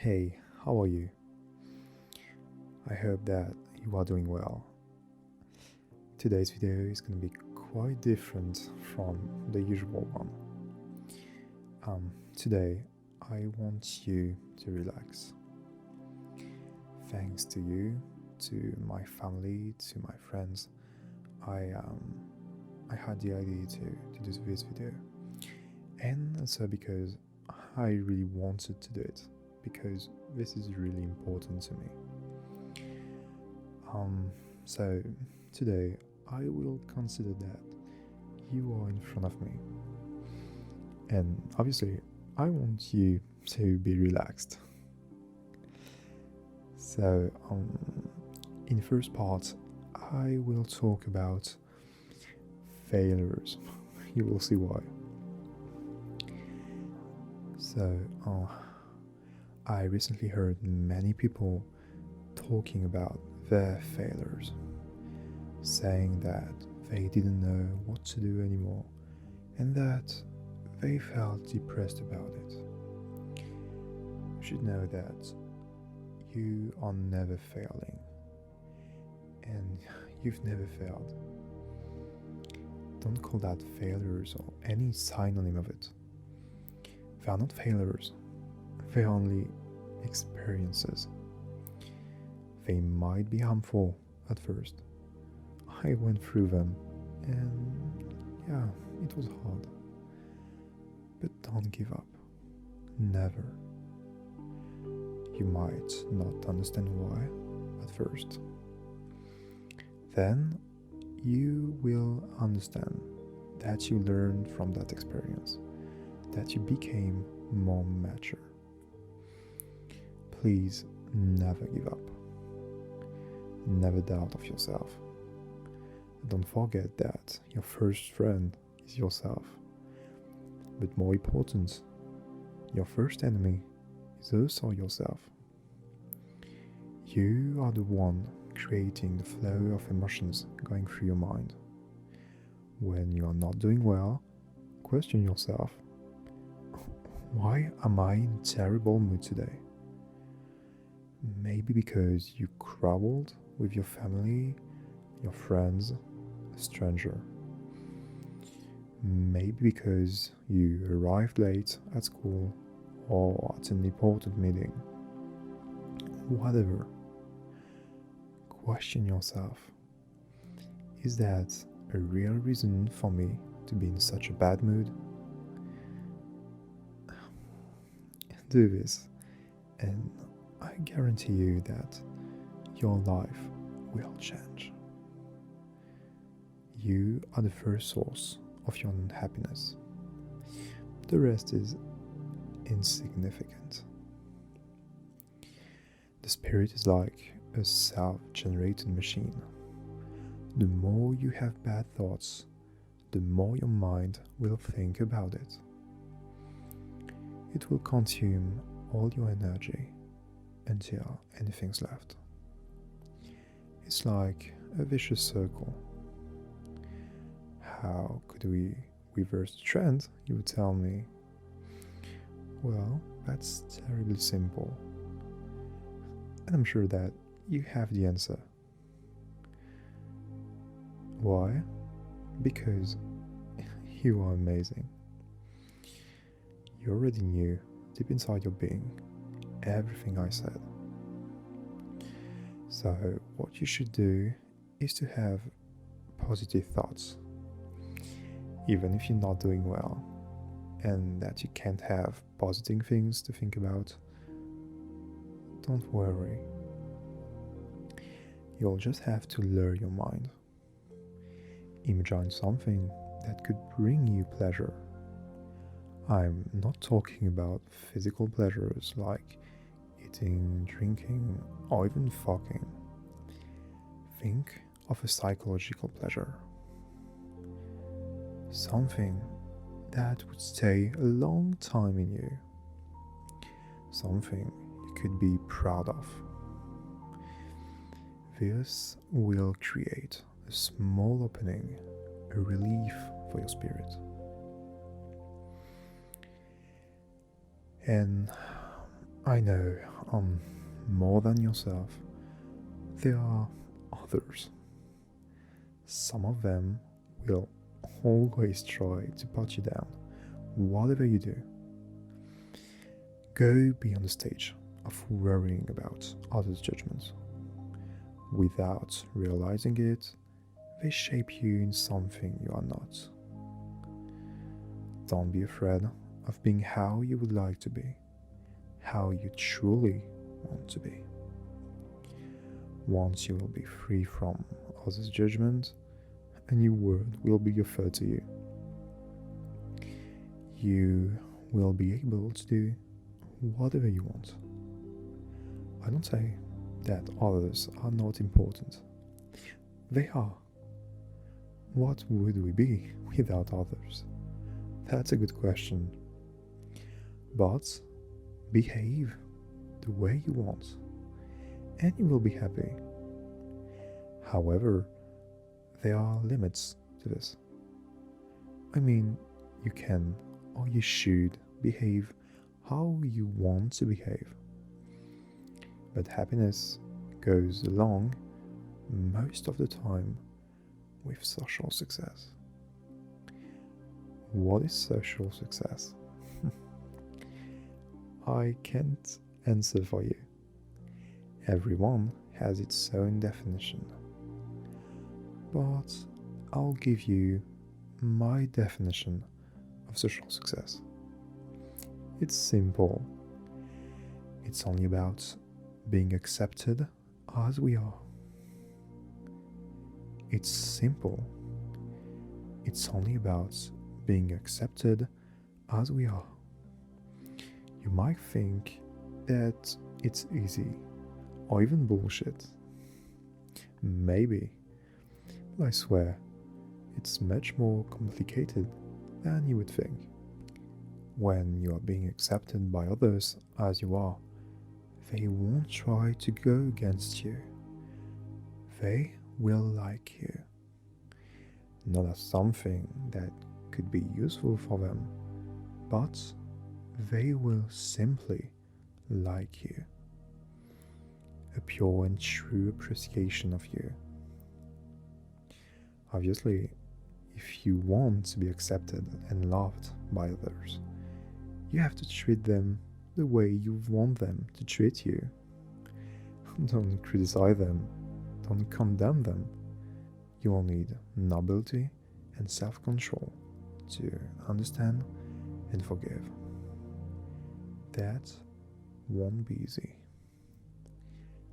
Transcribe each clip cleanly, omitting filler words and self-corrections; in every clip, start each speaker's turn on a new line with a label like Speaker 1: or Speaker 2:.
Speaker 1: Hey, how are you? I hope that you are doing well. Today's video is going to be quite different from the usual one. Today, I want you to relax. Thanks to you, to my family, to my friends, I had the idea to do this video. And also because I really wanted to do it, because this is really important to me. So today I will consider that you are in front of me, and obviously I want you to be relaxed. So in the first part I will talk about failures. You will see why. So I recently heard many people talking about their failures, saying that they didn't know what to do anymore and that they felt depressed about it. You should know that you are never failing, and you've never failed. Don't call that failures or any synonym of it. They are not failures, they are only experiences. They might be harmful at first. I went through them, and yeah, it was hard. But don't give up. Never. You might not understand why at first. Then you will understand that you learned from that experience, that you became more mature. Please never give up. Never doubt of yourself. Don't forget that your first friend is yourself. But more important, your first enemy is also yourself. You are the one creating the flow of emotions going through your mind. When you are not doing well, question yourself. Why am I in a terrible mood today? Maybe because you quarreled with your family, your friends, a stranger. Maybe because you arrived late at school or at an important meeting. Whatever. Question yourself. Is that a real reason for me to be in such a bad mood? Do this, and I guarantee you that your life will change. You are the first source of your unhappiness. The rest is insignificant. The spirit is like a self-generated machine. The more you have bad thoughts, the more your mind will think about it. It will consume all your energy until anything's left. It's like a vicious circle. How could we reverse the trend, you would tell me? Well, that's terribly simple. And I'm sure that you have the answer. Why? Because you are amazing. You already knew, deep inside your being, everything I said. So, what you should do is to have positive thoughts, even if you're not doing well, and that you can't have positive things to think about. Don't worry. You'll just have to lure your mind. Imagine something that could bring you pleasure. I'm not talking about physical pleasures like eating, drinking, or even fucking. Think of a psychological pleasure. Something that would stay a long time in you. Something you could be proud of. This will create a small opening, a relief for your spirit. And I know, more than yourself, there are others. Some of them will always try to put you down, whatever you do. Go beyond the stage of worrying about others' judgments. Without realizing it, they shape you in something you are not. Don't be afraid of being how you would like to be, how you truly want to be. Once you will be free from others' judgment, a new world will be offered to you. You will be able to do whatever you want. I don't say that others are not important. They are. What would we be without others? That's a good question. But behave the way you want, and you will be happy. However, there are limits to this. I mean, you can or you should behave how you want to behave. But happiness goes along most of the time with social success. What is social success? I can't answer for you. Everyone has its own definition. But I'll give you my definition of social success. It's simple. It's only about being accepted as we are. It's simple. It's only about being accepted as we are. You might think that it's easy or even bullshit. Maybe. But I swear, it's much more complicated than you would think. When you are being accepted by others as you are, they won't try to go against you. They will like you. Not as something that could be useful for them, but they will simply like you. A pure and true appreciation of you. Obviously, if you want to be accepted and loved by others, you have to treat them the way you want them to treat you. Don't criticize them, don't condemn them. You will need nobility and self-control to understand and forgive. That won't be easy.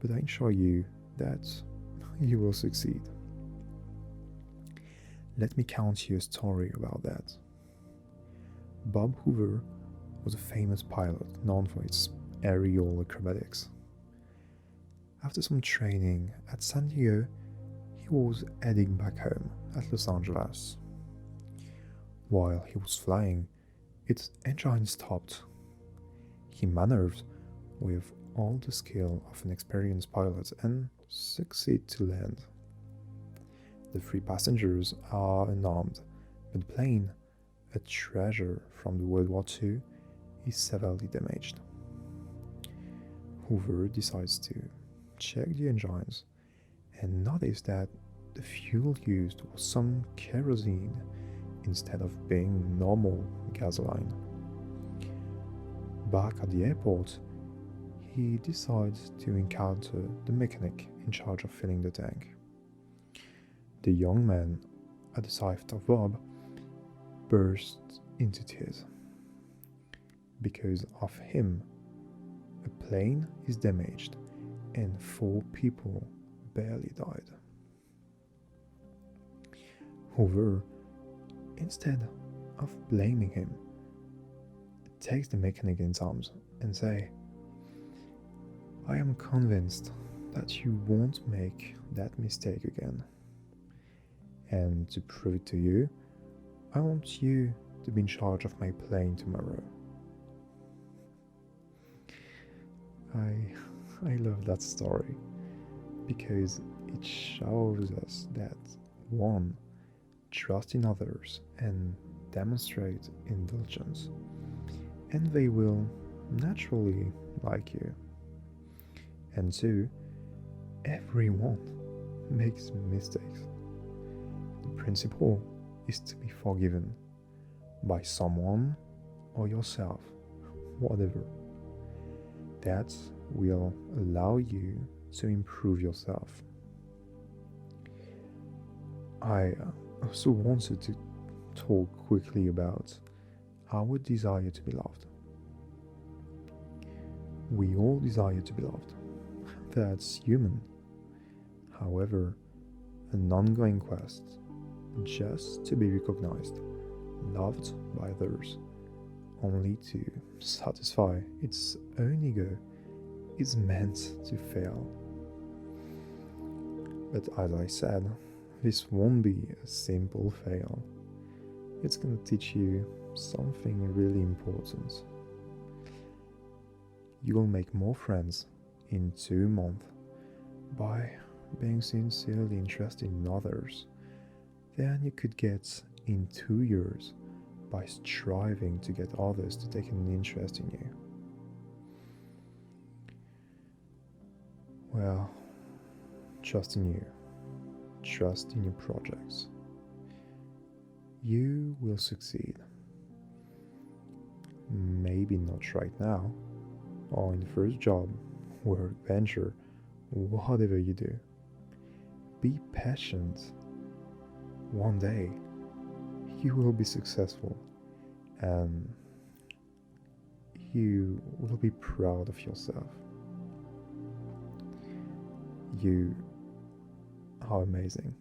Speaker 1: But I assure you that you will succeed. Let me count you a story about that. Bob Hoover was a famous pilot known for its aerial acrobatics. After some training at San Diego, he was heading back home at Los Angeles. While he was flying, its engine stopped. He maneuvered with all the skill of an experienced pilot and succeeded to land. The 3 passengers are unarmed, but the plane, a treasure from the World War II, is severely damaged. Hoover decides to check the engines and noticed that the fuel used was some kerosene instead of being normal gasoline. Back at the airport, he decides to encounter the mechanic in charge of filling the tank. The young man, at the sight of Bob, burst into tears. Because of him, a plane is damaged and 4 people barely died. Hoover, instead of blaming him, takes the mechanic in his arms and says, "I am convinced that you won't make that mistake again. And to prove it to you, I want you to be in charge of my plane tomorrow." I love that story because it shows us that 1, trust in others and demonstrate indulgence, and they will naturally like you. And two, everyone makes mistakes. The principle is to be forgiven by someone or yourself, whatever. That will allow you to improve yourself. I also wanted to talk quickly about our desire to be loved. We all desire to be loved. That's human. However, an ongoing quest just to be recognized, loved by others, only to satisfy its own ego is meant to fail. But as I said, this won't be a simple fail. It's gonna teach you something really important. You will make more friends in 2 months by being sincerely interested in others than you could get in 2 years by striving to get others to take an interest in you. Well, trust in you. Trust in your projects. You will succeed. Maybe not right now, or in the first job, work, venture, whatever you do. Be patient. One day, you will be successful, and you will be proud of yourself. You are amazing.